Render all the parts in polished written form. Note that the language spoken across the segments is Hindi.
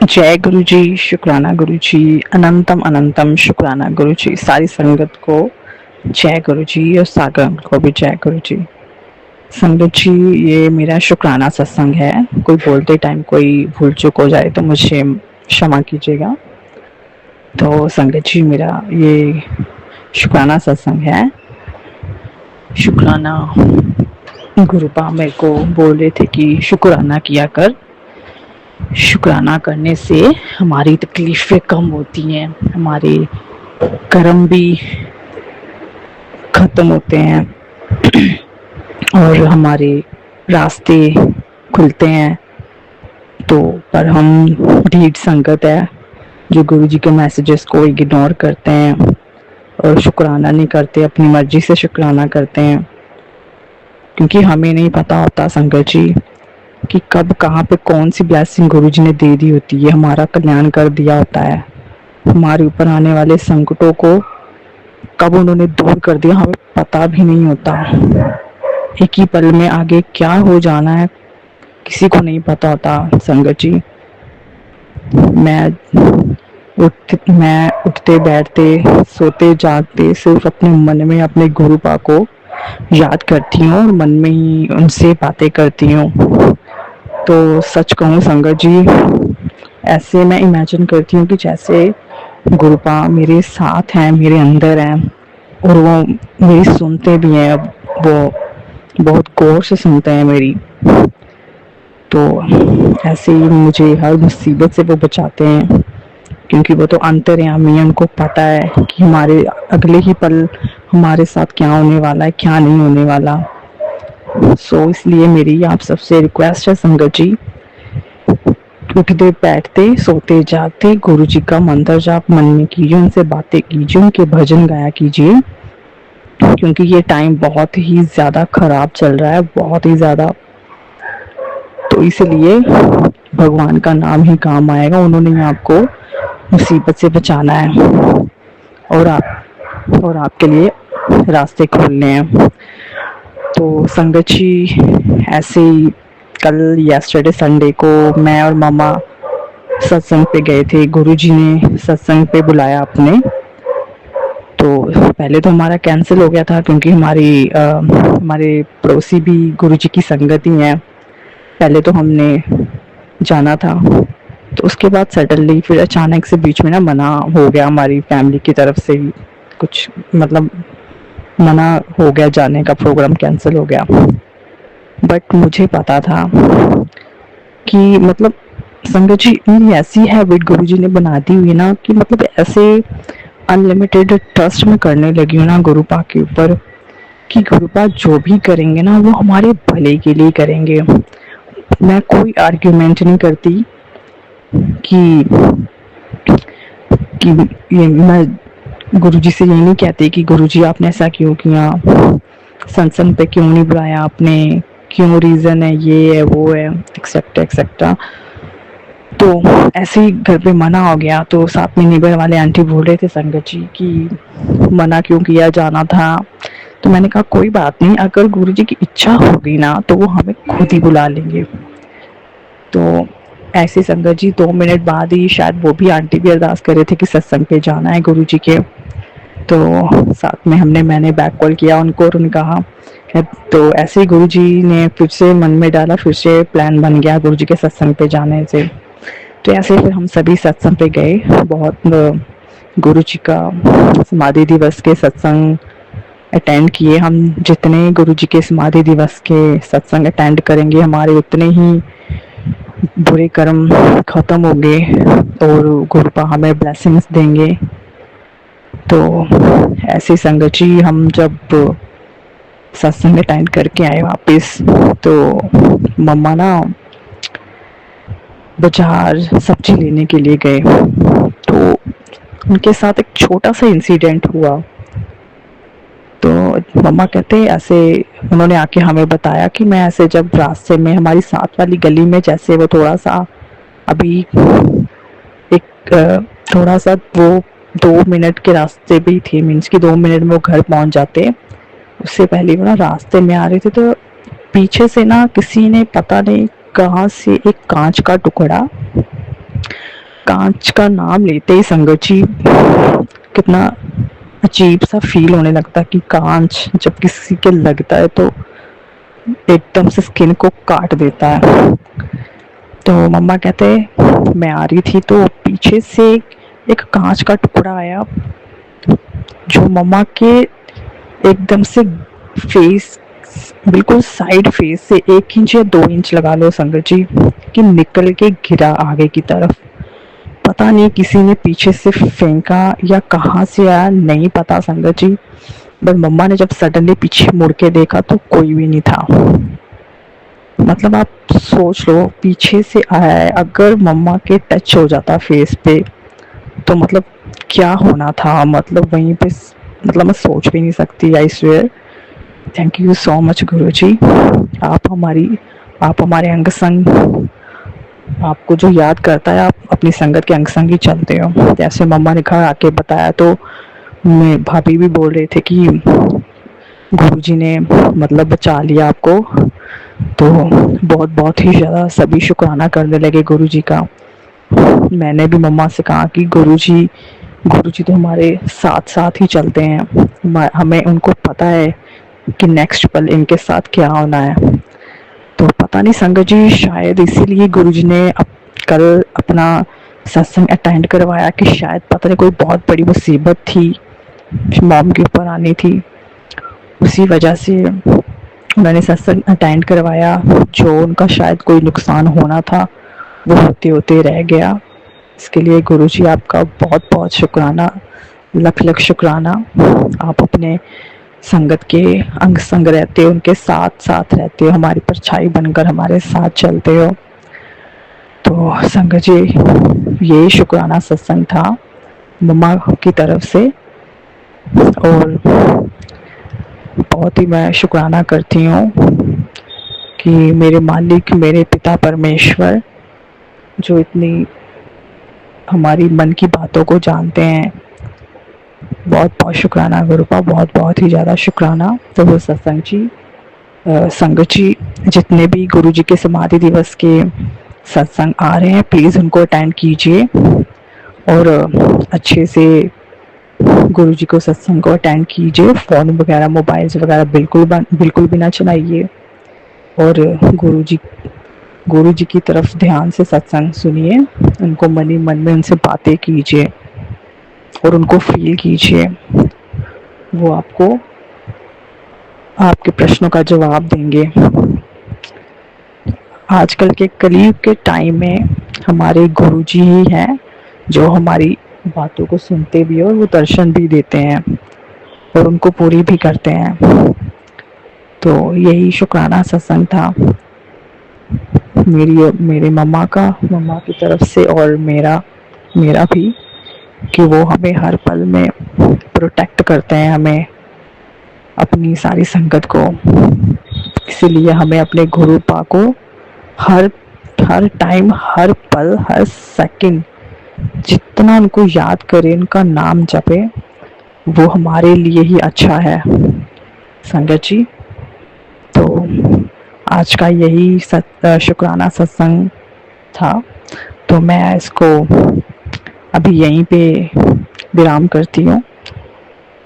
जय गुरु जी, शुक्राना गुरु जी, अनंतम अनंतम शुक्राना गुरु जी। सारी संगत को जय गुरु जी और सागर अंकल को भी जय गुरु जी। संगत जी, ये मेरा शुक्राना सत्संग है। कोई बोलते टाइम कोई भूल चूक हो जाए तो मुझे क्षमा कीजिएगा। तो संगत जी, मेरा ये शुक्राना सत्संग है। शुक्राना गुरुपा मेरे को बोल रहे थे कि शुक्राना किया कर, शुक्राना करने से हमारी तकलीफें कम होती हैं, हमारे कर्म भी खत्म होते हैं और हमारे रास्ते खुलते हैं। तो पर हम ढीठ संगत है जो गुरु जी के मैसेजेस को इग्नोर करते हैं और शुक्राना नहीं करते, अपनी मर्जी से शुक्राना करते हैं, क्योंकि हमें नहीं पता होता संगत जी कि कब कहाँ पे कौन सी ब्लेसिंग गुरु जी ने दे दी होती है, हमारा कल्याण कर दिया होता है। हमारे ऊपर आने वाले संकटों को कब उन्होंने दूर कर दिया हमें पता भी नहीं होता। एक ही पल में आगे क्या हो जाना है किसी को नहीं पता होता संगत जी। मैं उठते बैठते सोते जागते सिर्फ अपने मन में अपने गुरुपा को याद करती हूँ और मन में ही उनसे बातें करती हूँ। तो सच कहूँ संगत जी, ऐसे मैं इमेजिन करती हूँ कि जैसे गुरुपा मेरे साथ हैं, मेरे अंदर हैं और वो मेरी सुनते भी हैं। अब वो बहुत गौर से सुनते हैं मेरी। तो ऐसे ही मुझे हर मुसीबत से वो बचाते हैं, क्योंकि वो तो अंतर्यामी है, उनको पता है कि हमारे अगले ही पल हमारे साथ क्या होने वाला है, क्या नहीं होने वाला। इसलिए मेरी आप सबसे रिक्वेस्ट है संगत जी, उठते बैठते सोते जागते गुरु जी का मंत्र जाप मन में कीजिए, उनसे बातें कीजिए, उनके भजन गाया कीजिए, क्योंकि ये टाइम बहुत ही ज्यादा खराब चल रहा है, बहुत ही ज्यादा। तो इसलिए भगवान का नाम ही काम आएगा, उन्होंने आपको मुसीबत से बचाना है और आपके लिए रास्ते खोलने हैं। तो संगत जी, ऐसे ही कल यस्टरडे संडे को मैं और मामा सत्संग पे गए थे। गुरुजी ने सत्संग पे बुलाया अपने। तो पहले तो हमारा कैंसिल हो गया था, क्योंकि हमारे पड़ोसी भी गुरुजी की संगत ही हैं। पहले तो हमने जाना था, तो उसके बाद सडनली फिर अचानक से बीच में ना मना हो गया, हमारी फैमिली की तरफ से ही कुछ मतलब मना हो गया, जाने का प्रोग्राम कैंसिल हो गया। बट मुझे पता था कि मतलब संगत जी इतनी ऐसी हैबिट गुरुजी ने बना दी हुई ना, कि मतलब ऐसे अनलिमिटेड ट्रस्ट में करने लगी हूँ ना गुरुपा के ऊपर, कि गुरुपा जो भी करेंगे ना वो हमारे भले के लिए करेंगे। मैं कोई आर्ग्यूमेंट नहीं करती कि कि ये मैं गुरुजी से ये नहीं कहती कि गुरुजी आपने ऐसा क्यों किया, सत्संग पे क्यों नहीं बुलाया आपने, क्यों रीजन है, ये है वो है, एक्सेट्रा एक्सेट्रा। तो ऐसे ही घर पे मना हो गया, तो साथ में नेबर वाले आंटी बोल रहे थे संगत जी कि मना क्यों किया, जाना था। तो मैंने कहा कोई बात नहीं, अगर गुरुजी की इच्छा होगी ना तो वो हमें खुद ही बुला लेंगे। तो ऐसे संगत जी 2 मिनट बाद ही शायद वो भी आंटी भी अरदास कर रहे थे कि सत्संग पे जाना है गुरुजी के। तो साथ में मैंने बैक कॉल किया उनको और उन्होंने कहा। तो ऐसे ही गुरुजी ने फिर से मन में डाला, फिर से प्लान बन गया गुरुजी के सत्संग पे जाने से। तो ऐसे फिर हम सभी सत्संग पे गए। बहुत गुरु जी का समाधि दिवस के सत्संग अटेंड किए। हम जितने गुरु जी के समाधि दिवस के सत्संग अटेंड करेंगे हमारे उतने ही बुरे कर्म खत्म होंगे और गुरुपा हमें ब्लेसिंग्स देंगे। तो ऐसी संगत जी, हम जब सत्संग अटेंड करके आए वापस, तो मम्मा ना बाजार सब्जी लेने के लिए गए। तो उनके साथ एक छोटा सा इंसिडेंट हुआ। तो मम्मा कहते ऐसे उन्होंने आके हमें बताया कि मैं ऐसे जब रास्ते में हमारी साथ वाली गली में, जैसे वो थोड़ा सा अभी एक थोड़ा सा वो 2 मिनट के रास्ते भी थे, मीन्स कि 2 मिनट में वो घर पहुंच जाते। उससे पहले वो ना रास्ते में आ रहे थे, तो पीछे से ना किसी ने पता नहीं कहाँ से एक कांच का टुकड़ा कांच का नाम लेते ही संगत जी कितना अजीब सा फील होने लगता है कि कांच जब किसी के लगता है तो एकदम से स्किन को काट देता है। तो मम्मा कहते मैं आ रही थी तो पीछे से एक कांच का टुकड़ा आया जो मम्मा के एकदम से फेस, बिल्कुल साइड फेस से 1 इंच या 2 इंच लगा लो संगत जी, कि निकल के गिरा आगे की तरफ। पता नहीं किसी ने पीछे से फेंका या कहाँ से आया, नहीं पता संगत जी। बट मम्मा ने जब सडनली पीछे मुड़ के देखा तो कोई भी नहीं था। मतलब आप सोच लो पीछे से आया है, अगर मम्मा के टच हो जाता फेस पे तो मतलब क्या होना था, मतलब वहीं पे मतलब मैं सोच भी नहीं सकती। I swear. Thank you so much guruji. आप हमारे अंग संग, आपको जो याद करता है आप अपनी संगत के अंग संग ही चलते हो। जैसे मम्मा ने घर आके बताया तो मैं भाभी भी बोल रहे थे कि गुरुजी ने मतलब बचा लिया आपको। तो बहुत बहुत ही ज़्यादा सभी शुक्राना करने लगे गुरुजी का। मैंने भी मम्मा से कहा कि गुरुजी तो हमारे साथ साथ ही चलते हैं, हमें उनको पता है कि नेक्स्ट पल इनके साथ क्या होना है। तो पता नहीं संगत जी शायद इसीलिए गुरुजी ने कल अपना सत्संग अटेंड करवाया कि शायद पता नहीं कोई बहुत बड़ी मुसीबत थी मॉम के ऊपर आनी थी, उसी वजह से उन्होंने सत्संग अटेंड करवाया। जो उनका शायद कोई नुकसान होना था वो होते होते रह गया। इसके लिए गुरुजी आपका बहुत बहुत शुक्राना, लख लख शुक्राना। आप अपने संगत के अंग संग रहते हो, उनके साथ साथ रहते हो, हमारी परछाई बनकर हमारे साथ चलते हो। तो संगत जी ये शुक्राना सत्संग था मम्मा की तरफ से। और बहुत ही मैं शुक्राना करती हूँ कि मेरे मालिक, मेरे पिता परमेश्वर जो इतनी हमारी मन की बातों को जानते हैं, बहुत बहुत शुक्राना गुरुपा, बहुत बहुत ही ज़्यादा शुक्राना। तो वो सत्संग जी, संगत जी जितने भी गुरु जी के समाधि दिवस के सत्संग आ रहे हैं प्लीज़ उनको अटेंड कीजिए और अच्छे से गुरु जी को सत्संग को अटेंड कीजिए। फ़ोन वगैरह मोबाइल्स वगैरह बिल्कुल भी ना चलाइए और गुरु जी की तरफ ध्यान से सत्संग सुनिए, उनको मन ही मन में उनसे बातें कीजिए और उनको फील कीजिए। वो आपको आपके प्रश्नों का जवाब देंगे। आजकल के कलयुग के टाइम में हमारे गुरुजी ही हैं जो हमारी बातों को सुनते भी हैं और वो दर्शन भी देते हैं और उनको पूरी भी करते हैं। तो यही शुक्राना सत्संग था मेरी मम्मा की तरफ से और मेरा भी, कि वो हमें हर पल में प्रोटेक्ट करते हैं, हमें अपनी सारी संगत को। इसीलिए हमें अपने गुरु पा को हर हर टाइम, हर पल, हर सेकंड जितना उनको याद करें, उनका नाम जपे, वो हमारे लिए ही अच्छा है संगत जी। तो आज का यही शुक्राना सत्संग था। तो मैं इसको अभी यहीं पे विराम करती हूँ।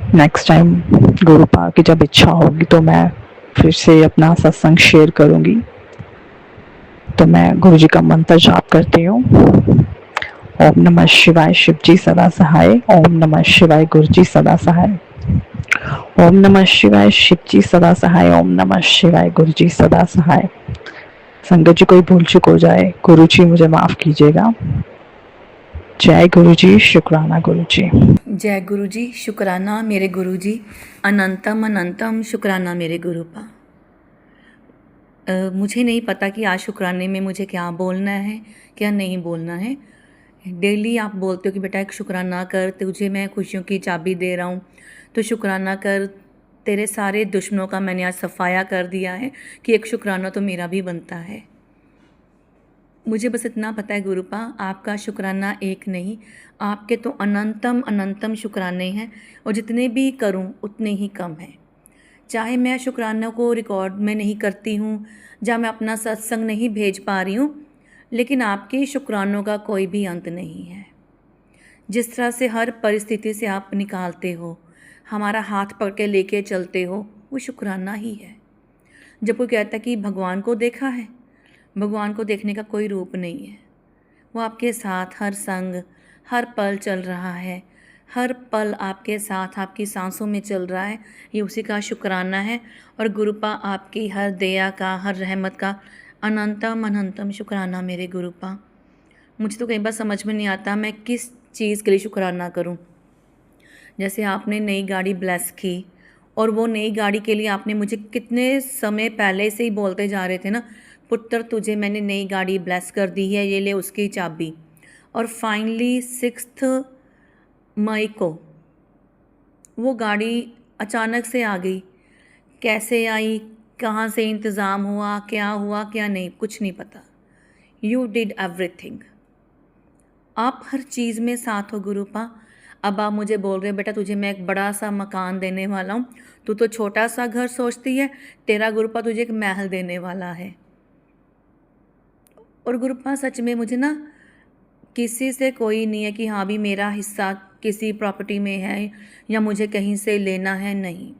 नेक्स्ट टाइम गुरुपा की जब इच्छा होगी तो मैं फिर से अपना सत्संग शेयर करूँगी। तो मैं गुरु जी का मंत्र जाप करती हूँ। ओम नमः शिवाय शिव जी सदा सहाय। ओम नमः शिवाय गुरु जी सदा सहाय। ओम नमः शिवाय शिव जी सदा सहाय। ओम नमः शिवाय गुरु जी सदा सहाय। संगत जी कोई भूल चूक हो जाए गुरु जी मुझे माफ़ कीजिएगा। जय गुरु जी, शुक्राना गुरु जी। जय गुरु जी, शुक्राना मेरे गुरु जी, अनंतम अनंतम शुक्राना मेरे गुरुपा। मुझे नहीं पता कि आज शुक्राने में मुझे क्या बोलना है क्या नहीं बोलना है। डेली आप बोलते हो कि बेटा एक शुक्राना कर, तुझे मैं खुशियों की चाबी दे रहा हूँ, तो शुक्राना कर। तेरे सारे दुश्मनों का मैंने आज सफाया कर दिया है कि एक शुक्राना तो मेरा भी बनता है। मुझे बस इतना पता है गुरुपा, आपका शुक्राना एक नहीं, आपके तो अनंतम अनंतम शुक्राने हैं और जितने भी करूं उतने ही कम हैं। चाहे मैं शुक्रानों को रिकॉर्ड में नहीं करती हूँ, या मैं अपना सत्संग नहीं भेज पा रही हूँ, लेकिन आपके शुक्रानों का कोई भी अंत नहीं है। जिस तरह से हर परिस्थिति से आप निकालते हो, हमारा हाथ पकड़ के लेके चलते हो, वो शुक्राना ही है। जब कोई कहता है कि भगवान को देखा है, भगवान को देखने का कोई रूप नहीं है। वो आपके साथ हर संग, हर पल चल रहा है, हर पल आपके साथ आपकी सांसों में चल रहा है, ये उसी का शुक्राना है। और गुरुपा आपकी हर दया का, हर रहमत का अनंतम अनंतम शुक्राना मेरे गुरुपा। मुझे तो कई बार समझ में नहीं आता मैं किस चीज़ के लिए शुक्राना करूं। जैसे आपने नई गाड़ी ब्लेस की, और वो नई गाड़ी के लिए आपने मुझे कितने समय पहले से ही बोलते जा रहे थे ना, पुत्र तुझे मैंने नई गाड़ी ब्लेस कर दी है, ये ले उसकी चाबी। और फाइनली 6 मई को वो गाड़ी अचानक से आ गई। कैसे आई, कहाँ से इंतज़ाम हुआ क्या नहीं, कुछ नहीं पता। You did everything. आप हर चीज़ में साथ हो गुरुपा। अब आप मुझे बोल रहे हो बेटा तुझे मैं एक बड़ा सा मकान देने वाला हूँ, तू तो छोटा सा घर सोचती है, तेरा गुरुपा तुझे एक महल देने वाला है। और गुरुपा सच में मुझे ना किसी से कोई नहीं है कि हाँ भी मेरा हिस्सा किसी प्रॉपर्टी में है या मुझे कहीं से लेना है, नहीं।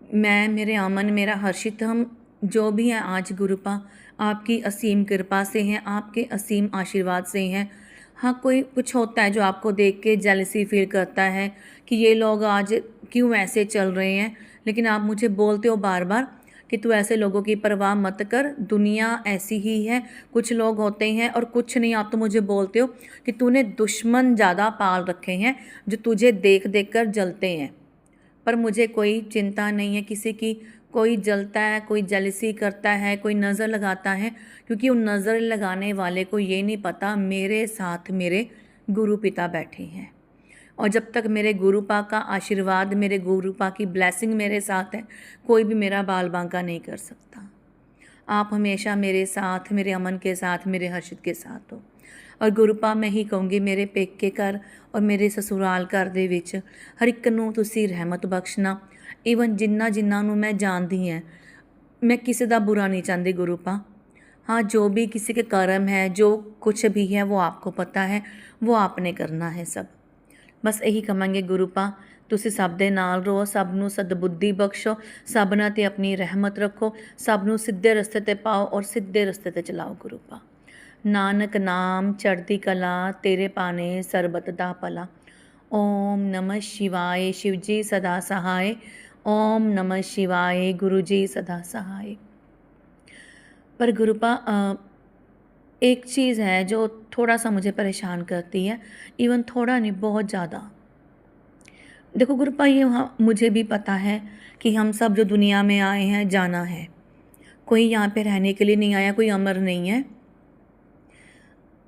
मैं, मेरे अमन, मेरा हर्षित, हम जो भी हैं आज गुरुपा आपकी असीम कृपा से हैं, आपके असीम आशीर्वाद से हैं। हाँ, कोई कुछ होता है जो आपको देख के जेलसी फील करता है कि ये लोग आज क्यों ऐसे चल रहे हैं, लेकिन आप मुझे बोलते हो बार बार कि तू ऐसे लोगों की परवाह मत कर, दुनिया ऐसी ही है, कुछ लोग होते हैं और कुछ नहीं। आप तो मुझे बोलते हो कि तूने दुश्मन ज़्यादा पाल रखे हैं जो तुझे देख देख कर जलते हैं। पर मुझे कोई चिंता नहीं है किसी की। कोई जलता है, कोई जेलसी करता है, कोई नज़र लगाता है, क्योंकि उन नज़र लगाने वाले को ये नहीं पता मेरे साथ मेरे गुरु पिता बैठे हैं। और जब तक मेरे गुरुपा का आशीर्वाद, मेरे गुरुपा की ब्लेसिंग मेरे साथ है, कोई भी मेरा बाल बांका नहीं कर सकता। आप हमेशा मेरे साथ, मेरे अमन के साथ, मेरे हर्षित के साथ हो। और गुरुपा मैं ही कहूँगी मेरे पेके घर और मेरे ससुराल घर ਦੇ ਵਿੱਚ ਹਰ ਇੱਕ ਨੂੰ ਤੁਸੀਂ ਰਹਿਮਤ ਬਖਸ਼ਣਾ। ਈਵਨ ਜਿਨ੍ਹਾਂ ਨੂੰ मैं जानती हैं, मैं किसी का बुरा नहीं चाहती गुरुपा। हाँ, जो भी किसी के कर्म है, जो कुछ भी है वो आपको पता है, वो आपने करना है सब। बस यही कहांगे गुरुपा, ਤੁਸੀਂ ਸਭ ਦੇ ਨਾਲ ਰਹੋ, ਸਭ ਨੂੰ ਸਦਬੁੱਧੀ ਬਖਸ਼ੋ, ਸਭਨਾਂ ਤੇ ਆਪਣੀ ਰਹਿਮਤ ਰੱਖੋ, ਸਭ ਨੂੰ ਸਿੱਧੇ ਰਸਤੇ ਤੇ ਪਾਓ ਔਰ ਸਿੱਧੇ ਰਸਤੇ ਤੇ ਚਲਾਓ ਗੁਰੂਪਾ। ਨਾਨਕ ਨਾਮ ਚੜ੍ਹਦੀ ਕਲਾ, ਤੇਰੇ ਪਾਣੇ ਸਰਬਤ ਦਾ ਭਲਾ। ਓਮ ਨਮः शिवाय, शिव जी सदा सहाय। ओम नमः शिवाय, गुरु जी सदा सहाय। पर गुरुपा एक चीज़ है जो थोड़ा सा मुझे परेशान करती है, इवन थोड़ा नहीं, बहुत ज़्यादा। देखो गुरुपा, ये मुझे भी पता है कि हम सब जो दुनिया में आए हैं जाना है, कोई यहाँ पे रहने के लिए नहीं आया, कोई अमर नहीं है।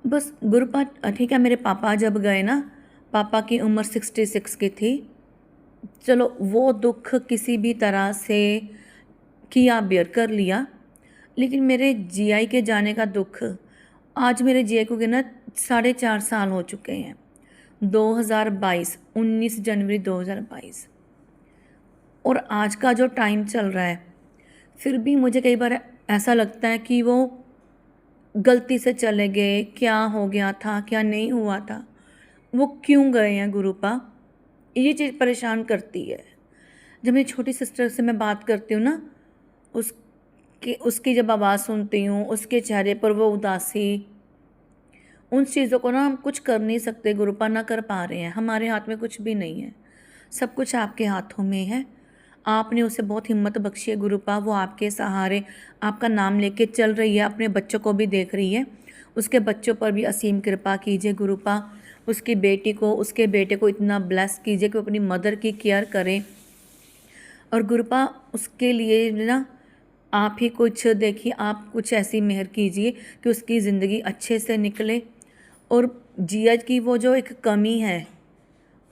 बस गुरुपा ठीक है, मेरे पापा जब गए ना, पापा की उम्र 66 की थी। चलो वो दुख किसी भी तरह से किया, बेयर कर लिया। लेकिन मेरे जीआई के जाने का दुख, आज मेरे जीआई को ना 4.5 साल हो चुके हैं। 2022, 19 जनवरी 2022, और आज का जो टाइम चल रहा है, फिर भी मुझे कई बार ऐसा लगता है कि वो गलती से चले गए, क्या हो गया था, क्या नहीं हुआ था, वो क्यों गए हैं गुरुपा, ये चीज़ परेशान करती है। जब मेरी छोटी सिस्टर से मैं बात करती हूँ ना, उसकी जब आवाज़ सुनती हूँ, उसके चेहरे पर वो उदासी, उन चीज़ों को ना हम कुछ कर नहीं सकते गुरुपा, ना कर पा रहे हैं। हमारे हाथ में कुछ भी नहीं है, सब कुछ आपके हाथों में है। आपने उसे बहुत हिम्मत बख्शी है गुरुपा, वो आपके सहारे आपका नाम लेके चल रही है, अपने बच्चों को भी देख रही है। उसके बच्चों पर भी असीम कृपा कीजिए गुरुपा। उसकी बेटी को, उसके बेटे को इतना ब्लेस कीजिए कि वो अपनी मदर की केयर करें। और गुरुपा उसके लिए ना आप ही कुछ देखिए, आप कुछ ऐसी मेहर कीजिए कि उसकी ज़िंदगी अच्छे से निकले। और जिया की वो जो एक कमी है,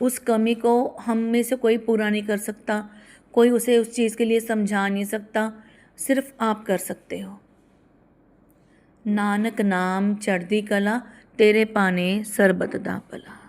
उस कमी को हम में से कोई पूरा नहीं कर सकता, कोई उसे उस चीज़ के लिए समझा नहीं सकता, सिर्फ आप कर सकते हो। नानक नाम चढ़दी कला, तेरे पाने सरबत दा भला।